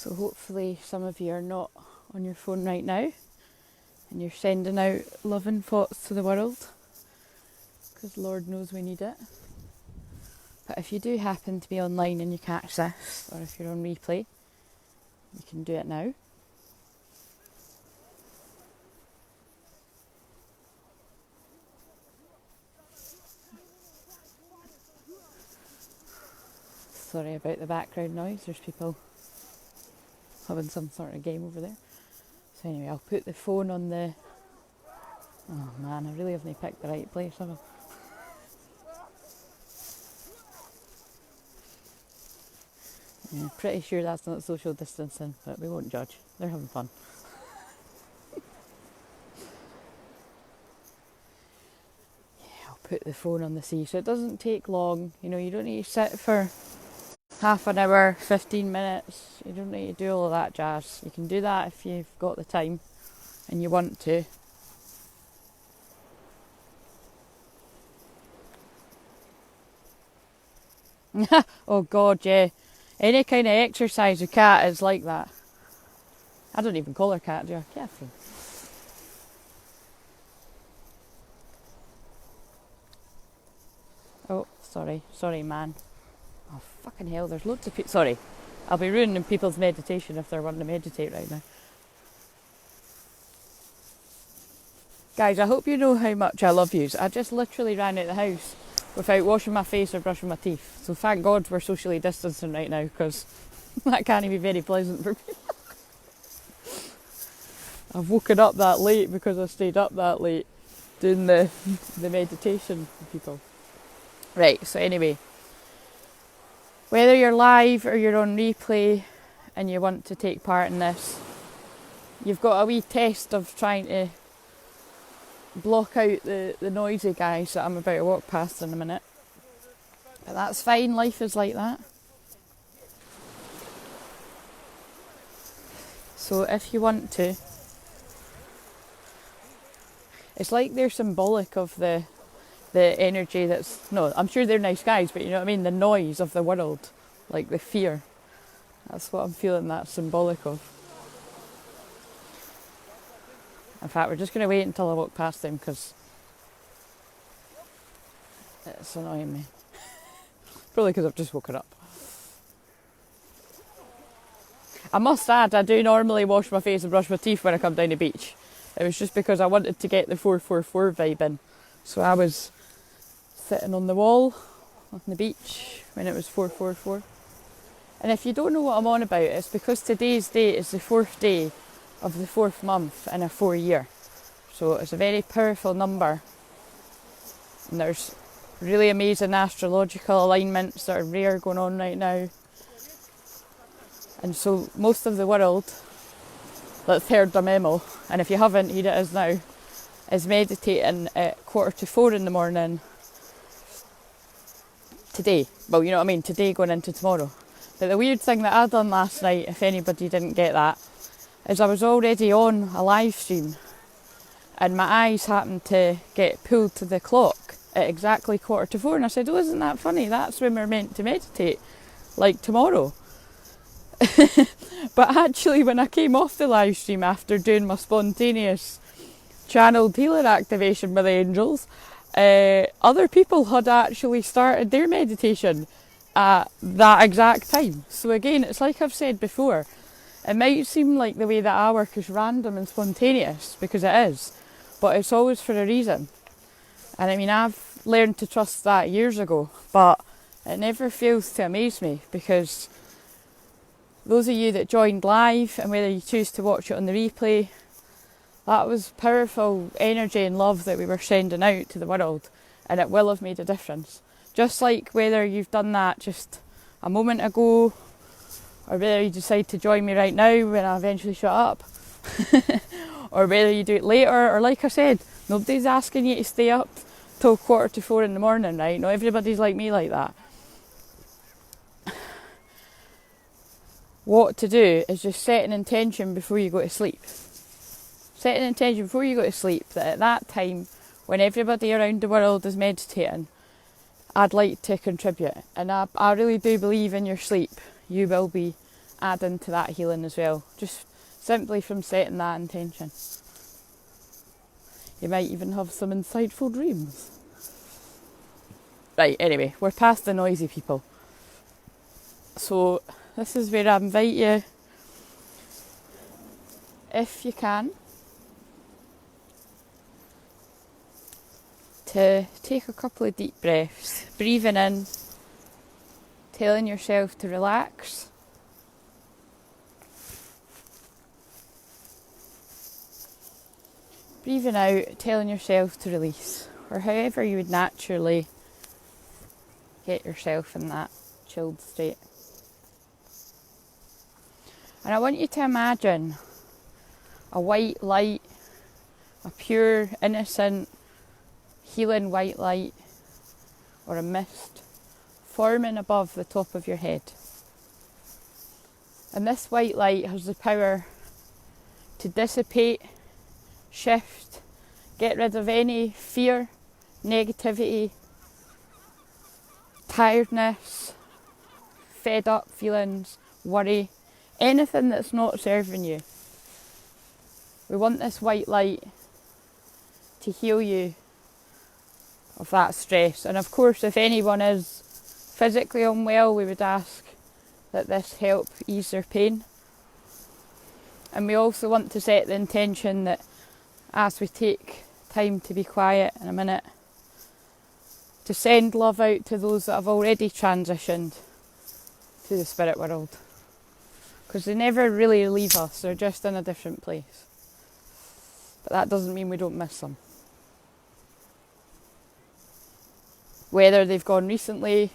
So hopefully some of you are not on your phone right now and you're sending out loving thoughts to the world, because Lord knows we need it. But if you do happen to be online and you catch this, or if you're on replay, you can do it now. Sorry about the background noise, there's people having some sort of game over there. So anyway, I'll put the phone on the... Oh man, I really haven't picked the right place, have I? Yeah, pretty sure that's not social distancing, but we won't judge. They're having fun. Yeah, I'll put the phone on the sea so it doesn't take long. You know, you don't need to sit for half an hour, 15 minutes. You don't need to do all of that jazz. You can do that if you've got the time and you want to. Oh God, yeah. Any kind of exercise with cat is like that. I don't even call her cat, do I? Catherine. Oh, sorry man. Oh fucking hell, there's loads of people. Sorry, I'll be ruining people's meditation if they're wanting to meditate right now. Guys, I hope you know how much I love yous. I just literally ran out of the house without washing my face or brushing my teeth. So thank God we're socially distancing right now, because that can't be very pleasant for me. I've woken up that late because I stayed up that late doing the meditation for people. Right, so anyway, whether you're live or you're on replay and you want to take part in this, you've got a wee test of trying to block out the noisy guys that I'm about to walk past in a minute. But that's fine, life is like that. So if you want to, it's like they're symbolic of the energy that's, no, I'm sure they're nice guys, but you know what I mean, the noise of the world, like the fear. That's what I'm feeling that's symbolic of. In fact, we're just going to wait until I walk past them because it's annoying me. Probably because I've just woken up. I must add, I do normally wash my face and brush my teeth when I come down the beach. It was just because I wanted to get the 444 vibe in. So I was sitting on the wall on the beach when it was 444. And if you don't know what I'm on about, it's because today's date is the 4th day of the 4th month in a 4 year. So it's a very powerful number. And there's really amazing astrological alignments that are rare going on right now. And so most of the world that's heard the memo, and if you haven't, here it is now, is meditating at 3:45 in the morning today. Well, you know what I mean, today going into tomorrow. But the weird thing that I done last night, if anybody didn't get that, is I was already on a live stream and my eyes happened to get pulled to the clock at exactly 3:45, and I said, oh, isn't that funny? That's when we're meant to meditate, like tomorrow. But actually, when I came off the live stream after doing my spontaneous channeled healer activation with the angels, other people had actually started their meditation at that exact time. So again, it's like I've said before, it might seem like the way that I work is random and spontaneous, because it is, but it's always for a reason. And I mean, I've learned to trust that years ago, but it never fails to amaze me, because those of you that joined live, and whether you choose to watch it on the replay, that was powerful energy and love that we were sending out to the world, and it will have made a difference. Just like whether you've done that just a moment ago, or whether you decide to join me right now when I eventually shut up, or whether you do it later, or like I said, nobody's asking you to stay up till 3:45 in the morning, right? Not everybody's like me like that. What to do is just set an intention before you go to sleep. Set an intention before you go to sleep that at that time, when everybody around the world is meditating, I'd like to contribute. And I really do believe in your sleep you will be add into that healing as well, just simply from setting that intention. You might even have some insightful dreams. Right, anyway, we're past the noisy people. So this is where I invite you, if you can, to take a couple of deep breaths, breathing in, telling yourself to relax, breathing out, telling yourself to release, or however you would naturally get yourself in that chilled state. And I want you to imagine a white light, a pure, innocent, healing white light, or a mist forming above the top of your head. And this white light has the power to dissipate, shift, get rid of any fear, negativity, tiredness, fed up feelings, worry, anything that's not serving you. We want this white light to heal you of that stress. And of course, if anyone is physically unwell, we would ask that this help ease their pain. And we also want to set the intention that as we take time to be quiet in a minute, to send love out to those that have already transitioned to the spirit world. Because they never really leave us, they're just in a different place. But that doesn't mean we don't miss them. Whether they've gone recently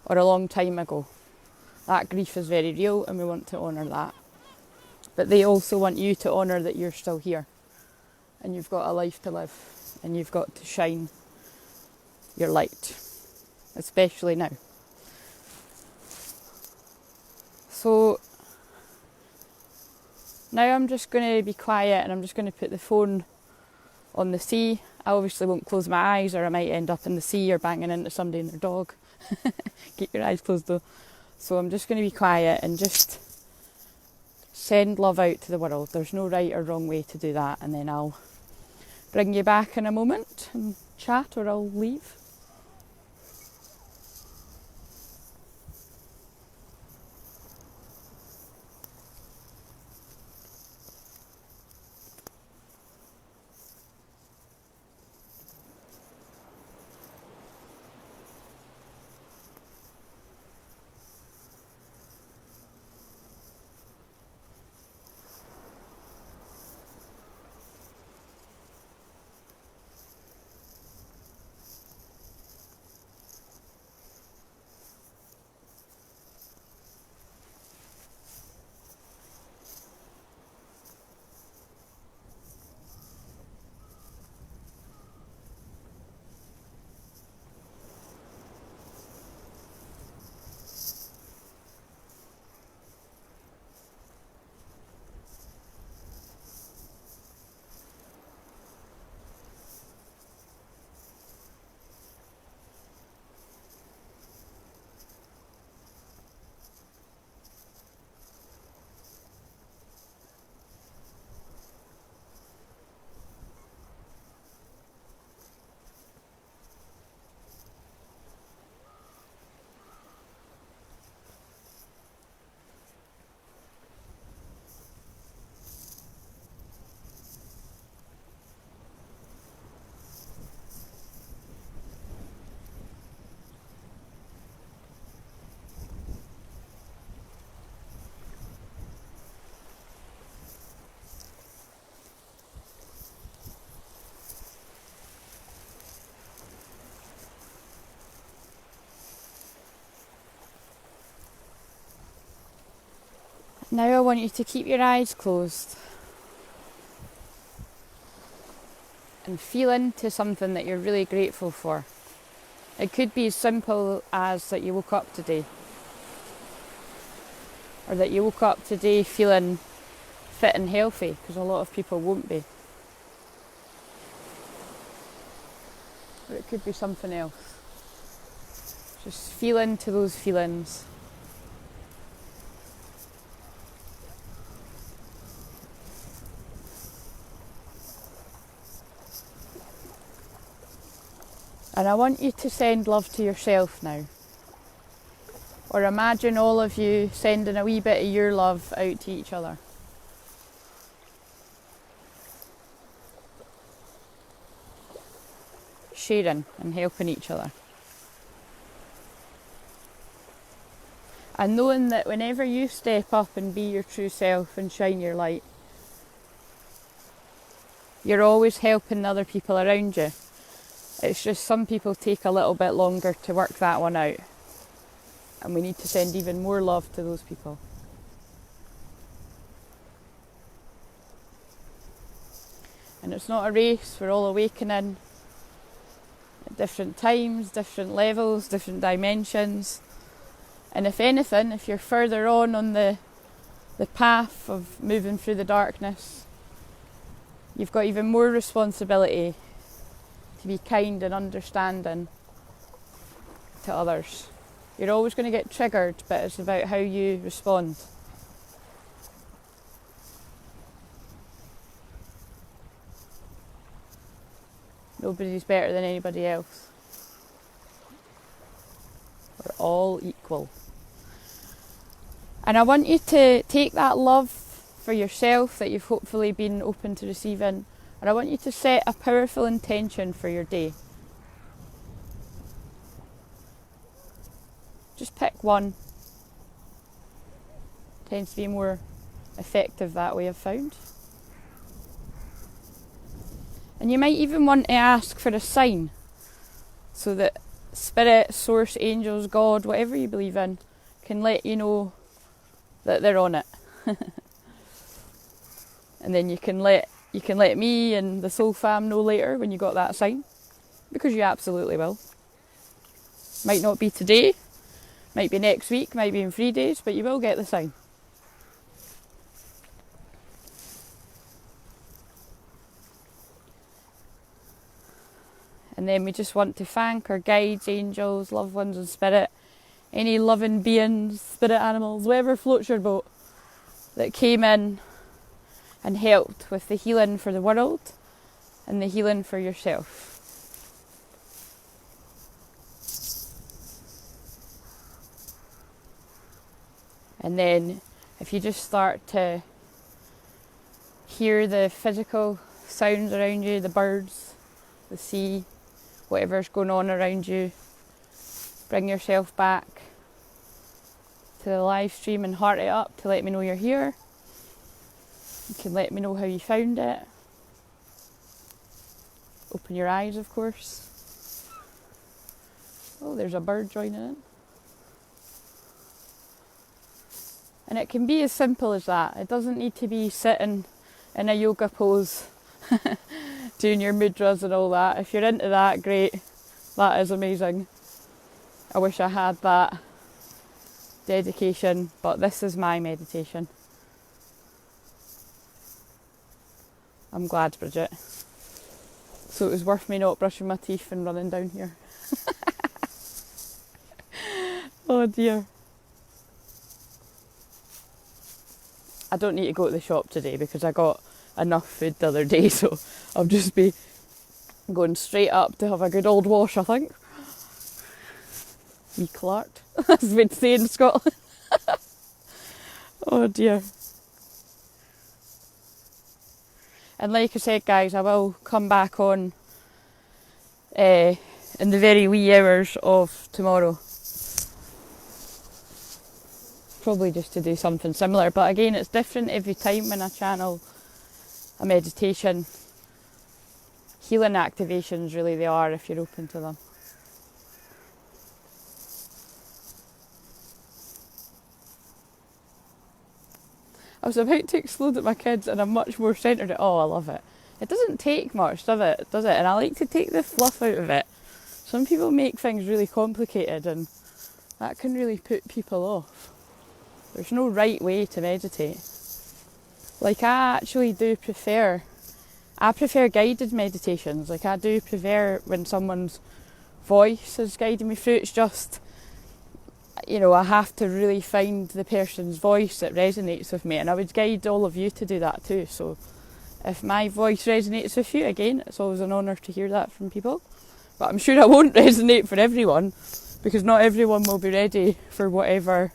or a long time ago, that grief is very real and we want to honour that. But they also want you to honour that you're still here and you've got a life to live and you've got to shine your light, especially now. So now I'm just going to be quiet and I'm just going to put the phone on the sea. I obviously won't close my eyes or I might end up in the sea or banging into somebody and their dog. Keep your eyes closed though. So I'm just going to be quiet and just send love out to the world. There's no right or wrong way to do that, and then I'll bring you back in a moment and chat, or I'll leave. Now I want you to keep your eyes closed and feel into something that you're really grateful for. It could be as simple as that you woke up today, or that you woke up today feeling fit and healthy, because a lot of people won't be. Or it could be something else. Just feel into those feelings. And I want you to send love to yourself now. Or imagine all of you sending a wee bit of your love out to each other. Sharing and helping each other. And knowing that whenever you step up and be your true self and shine your light, you're always helping other people around you. It's just some people take a little bit longer to work that one out. And we need to send even more love to those people. And it's not a race, we're all awakening at different times, different levels, different dimensions. And if anything, if you're further on the path of moving through the darkness, you've got even more responsibility to be kind and understanding to others. You're always going to get triggered, but it's about how you respond. Nobody's better than anybody else. We're all equal. And I want you to take that love for yourself that you've hopefully been open to receiving, and I want you to set a powerful intention for your day. Just pick one. Tends to be more effective that way, I've found. And you might even want to ask for a sign, so that Spirit, Source, Angels, God, whatever you believe in, can let you know that they're on it. And then you can let me and the Soul Fam know later when you got that sign, because you absolutely will. Might not be today, might be next week, might be in 3 days, but you will get the sign. And then we just want to thank our guides, angels, loved ones and spirit, any loving beings, spirit animals, whatever floats your boat, that came in and helped with the healing for the world and the healing for yourself. And then if you just start to hear the physical sounds around you, the birds, the sea, whatever's going on around you, bring yourself back to the live stream and heart it up to let me know you're here. You can let me know how you found it. Open your eyes, of course. Oh, there's a bird joining in. And it can be as simple as that. It doesn't need to be sitting in a yoga pose, doing your mudras and all that. If you're into that, great. That is amazing. I wish I had that dedication, but this is my meditation. I'm glad, Bridget. So it was worth me not brushing my teeth and running down here. Oh dear. I don't need to go to the shop today because I got enough food the other day, so I'll just be going straight up to have a good old wash, I think. Wee Clark, as we'd say in Scotland. Oh dear. And like I said, guys, I will come back on in the very wee hours of tomorrow. Probably just to do something similar, but again, it's different every time when I channel a meditation. Healing activations, really, they are, if you're open to them. I was about to explode at my kids and I'm much more centred. Oh, I love it. It doesn't take much, does it? And I like to take the fluff out of it. Some people make things really complicated and that can really put people off. There's no right way to meditate. Like, I actually do prefer guided meditations. Like, I do prefer when someone's voice is guiding me through. It's just, you know, I have to really find the person's voice that resonates with me, and I would guide all of you to do that too. So if my voice resonates with you, again, it's always an honour to hear that from people. But I'm sure I won't resonate for everyone, because not everyone will be ready for whatever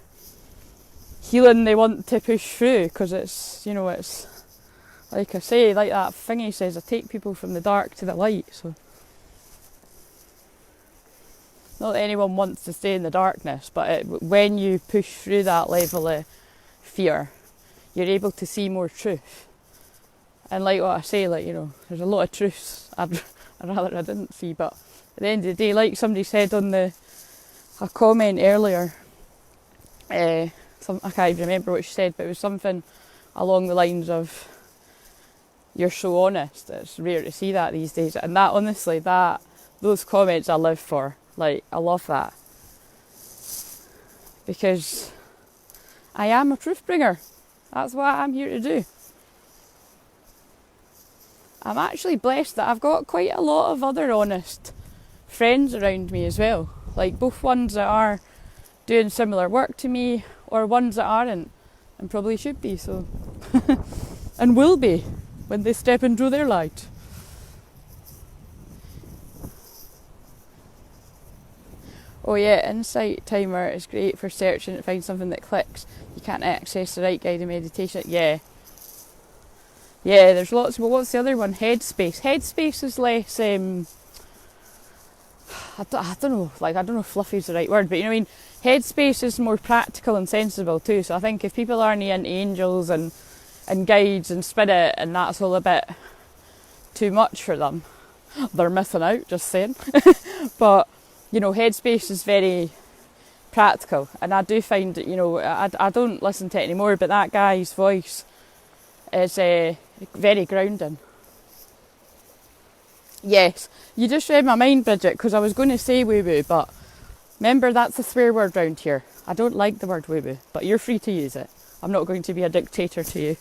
healing they want to push through, because it's, you know, it's like I say, like that thingy says, I take people from the dark to the light. So not that anyone wants to stay in the darkness, but when you push through that level of fear, you're able to see more truth. And like what I say, like, you know, there's a lot of truths I'd rather I didn't see, but at the end of the day, like somebody said on a comment earlier, I can't even remember what she said, but it was something along the lines of, you're so honest. It's rare to see that these days. And that, honestly, those comments I live for. Like, I love that. Because I am a truth bringer. That's what I'm here to do. I'm actually blessed that I've got quite a lot of other honest friends around me as well. Like, both ones that are doing similar work to me, or ones that aren't, and probably should be, so. And will be, when they step into their light. Oh yeah, Insight Timer is great for searching to find something that clicks. You can't access the right guided meditation. Yeah, there's lots. Well, what's the other one? Headspace. Headspace is less, I don't know, like, I don't know if fluffy is the right word, but you know what I mean? Headspace is more practical and sensible too, so I think if people aren't into angels and guides and spirit, and that's all a bit too much for them, they're missing out, just saying. But, you know, Headspace is very practical, and I do find that, you know, I don't listen to it anymore, but that guy's voice is very grounding. Yes, you just read my mind, Bridget, because I was going to say woo-woo, but remember, that's a swear word round here. I don't like the word woo-woo, but you're free to use it. I'm not going to be a dictator to you.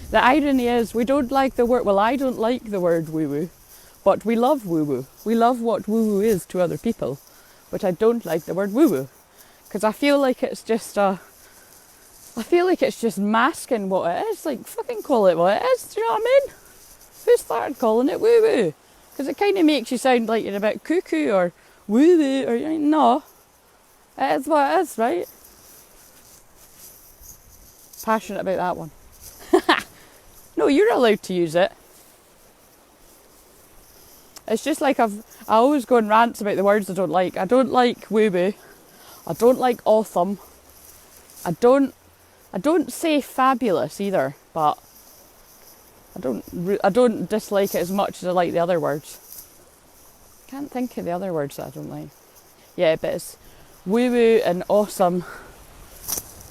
The irony is, we don't like the word, well, I don't like the word woo-woo, but we love woo-woo. We love what woo-woo is to other people, but I don't like the word woo-woo, because I feel like it's just masking what it is. Like, fucking call it what it is, do you know what I mean? Who started calling it woo-woo? Because it kind of makes you sound like you're a bit cuckoo or woo-woo, or, no, it is what it is, right? Passionate about that one. No, you're allowed to use it. It's just like I always go on rants about the words I don't like. I don't like woo-woo. I don't like awesome. I don't say fabulous either, but I don't dislike it as much as I like the other words. Can't think of the other words that I don't like. Yeah, but it's woo-woo and awesome.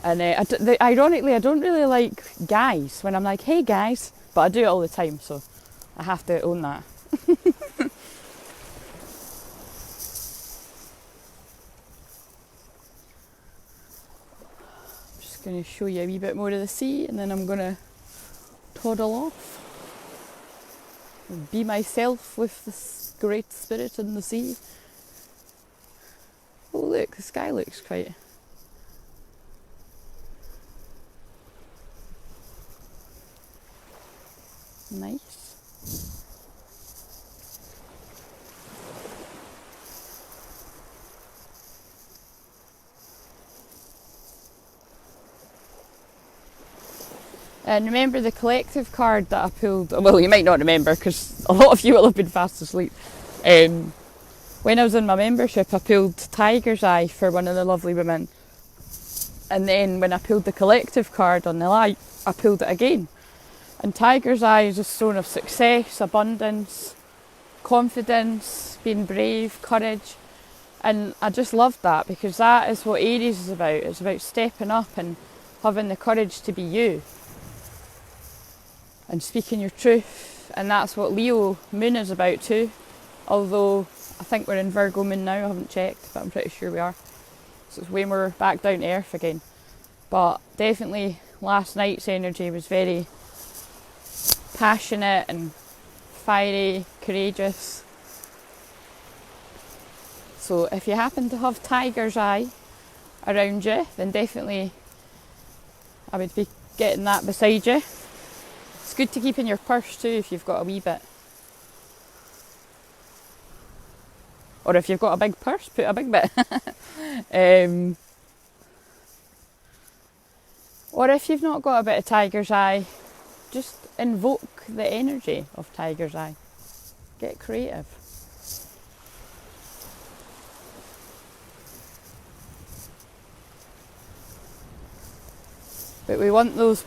And ironically, I don't really like guys when I'm like, hey guys, but I do it all the time, so I have to own that. I'm just going to show you a wee bit more of the sea, and then I'm going to toddle off and be myself with this great spirit in the sea. Oh look, the sky looks quite nice. And remember the collective card that I pulled? Well, you might not remember because a lot of you will have been fast asleep. When I was in my membership, I pulled Tiger's Eye for one of the lovely women. And then when I pulled the collective card on the light, I pulled it again. And Tiger's Eye is a stone of success, abundance, confidence, being brave, courage. And I just loved that, because that is what Aries is about. It's about stepping up and having the courage to be you and speaking your truth. And that's what Leo moon is about too. Although I think we're in Virgo moon now, I haven't checked, but I'm pretty sure we are. So it's way more back down to earth again. But definitely last night's energy was very passionate and fiery, courageous. So if you happen to have Tiger's Eye around you, then definitely I would be getting that beside you. It's good to keep in your purse too if you've got a wee bit. Or if you've got a big purse, put a big bit. Or if you've not got a bit of tiger's eye, just invoke the energy of tiger's eye. Get creative. But we want those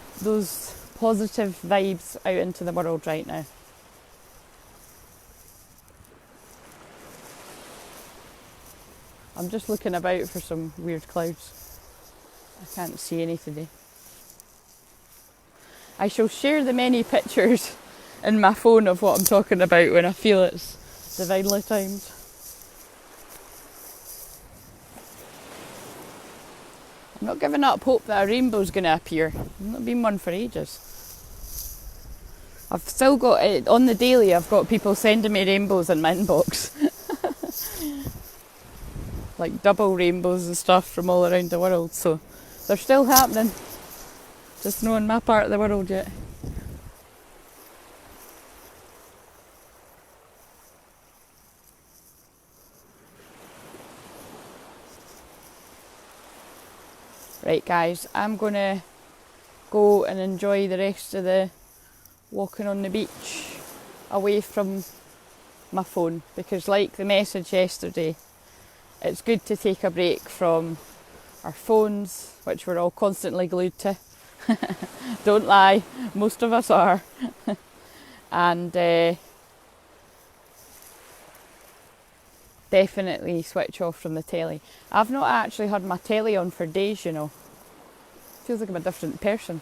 positive vibes out into the world right now. I'm just looking about for some weird clouds. I can't see any today. I shall share the many pictures in my phone of what I'm talking about when I feel it's divinely timed. I'm not giving up hope that a rainbow's going to appear. I've not been one for ages. I've still got it on the daily. I've got people sending me rainbows in my inbox. Like double rainbows and stuff from all around the world. So they're still happening. Just not in my part of the world yet. Right guys, I'm going to go and enjoy the rest of the walking on the beach away from my phone, because like the message yesterday, it's good to take a break from our phones, which we're all constantly glued to. Don't lie, most of us are. And definitely switch off from the telly. I've not actually had my telly on for days, you know. Feels like I'm a different person.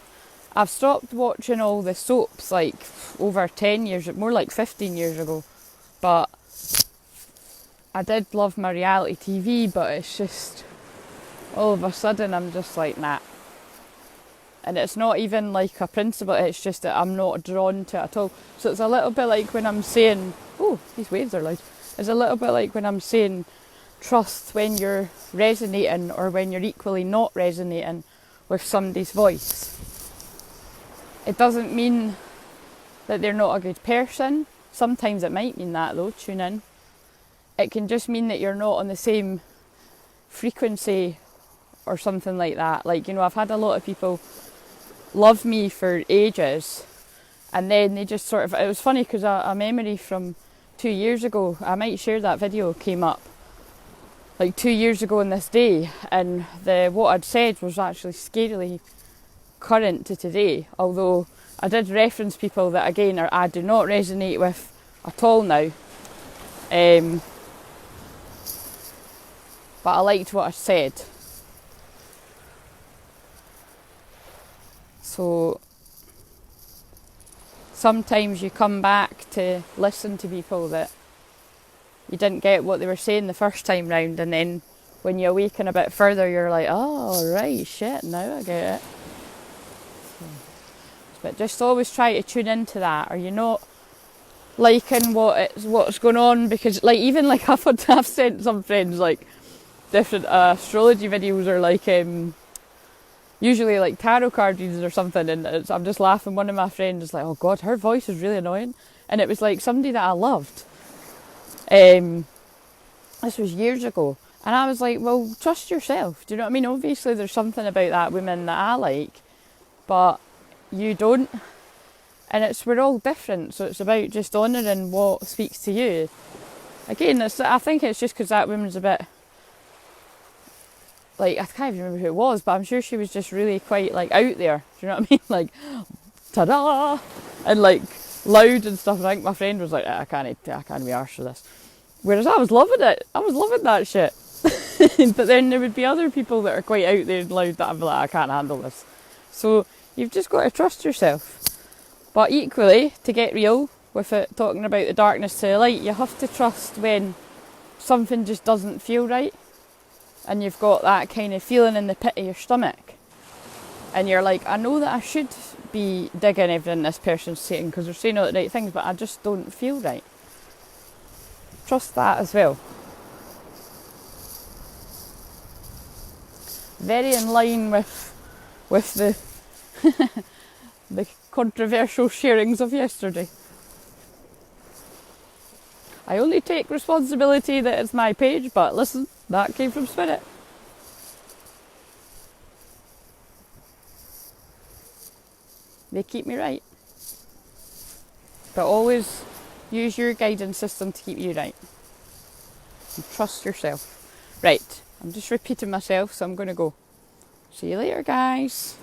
I've stopped watching all the soaps like over 10 years, more like 15 years ago. But I did love my reality TV, but it's just all of a sudden I'm just like, nah. And it's not even like a principle, it's just that I'm not drawn to it at all. So it's a little bit like when I'm saying, oh, these waves are loud. It's a little bit like when I'm saying trust when you're resonating or when you're equally not resonating with somebody's voice. It doesn't mean that they're not a good person. Sometimes it might mean that though, tune in. It can just mean that you're not on the same frequency or something like that. Like, you know, I've had a lot of people love me for ages, and then they just sort of, it was funny because a memory from 2 years ago, I might share that video, came up like 2 years ago on this day, and what I'd said was actually scarily current to today, although I did reference people that again I do not resonate with at all now, but I liked what I said. So sometimes you come back to listen to people that you didn't get what they were saying the first time round, and then when you awaken a bit further you're like, oh right, shit, now I get it. But just always try to tune into that. Are you not liking what's going on? Because like even like I've sent some friends like different astrology videos, or like usually like tarot card readings or something, and I'm just laughing. One of my friends is like, oh god, her voice is really annoying, and it was like somebody that I loved. This was years ago, and I was like, well, trust yourself. Do you know what I mean? Obviously there's something about that woman that I like, but you don't, and we're all different, so it's about just honouring what speaks to you. Again, I think it's just because that woman's a bit like, I can't even remember who it was, but I'm sure she was just really quite like out there. Do you know what I mean? Like, ta-da, and like loud and stuff. And I think my friend was like, I can't be arsed for this. Whereas I was loving it. I was loving that shit. But then there would be other people that are quite out there and loud that I'd be like, I can't handle this. So you've just got to trust yourself. But equally, to get real with it, talking about the darkness to the light, you have to trust when something just doesn't feel right. And you've got that kind of feeling in the pit of your stomach. And you're like, I know that I should be digging everything this person's saying because they're saying all the right things, but I just don't feel right. Trust that as well. Very in line with the The controversial sharings of yesterday. I only take responsibility that it's my page, but listen, that came from Spirit. They keep me right. But always use your guidance system to keep you right. And trust yourself. Right, I'm just repeating myself, so I'm going to go. See you later, guys.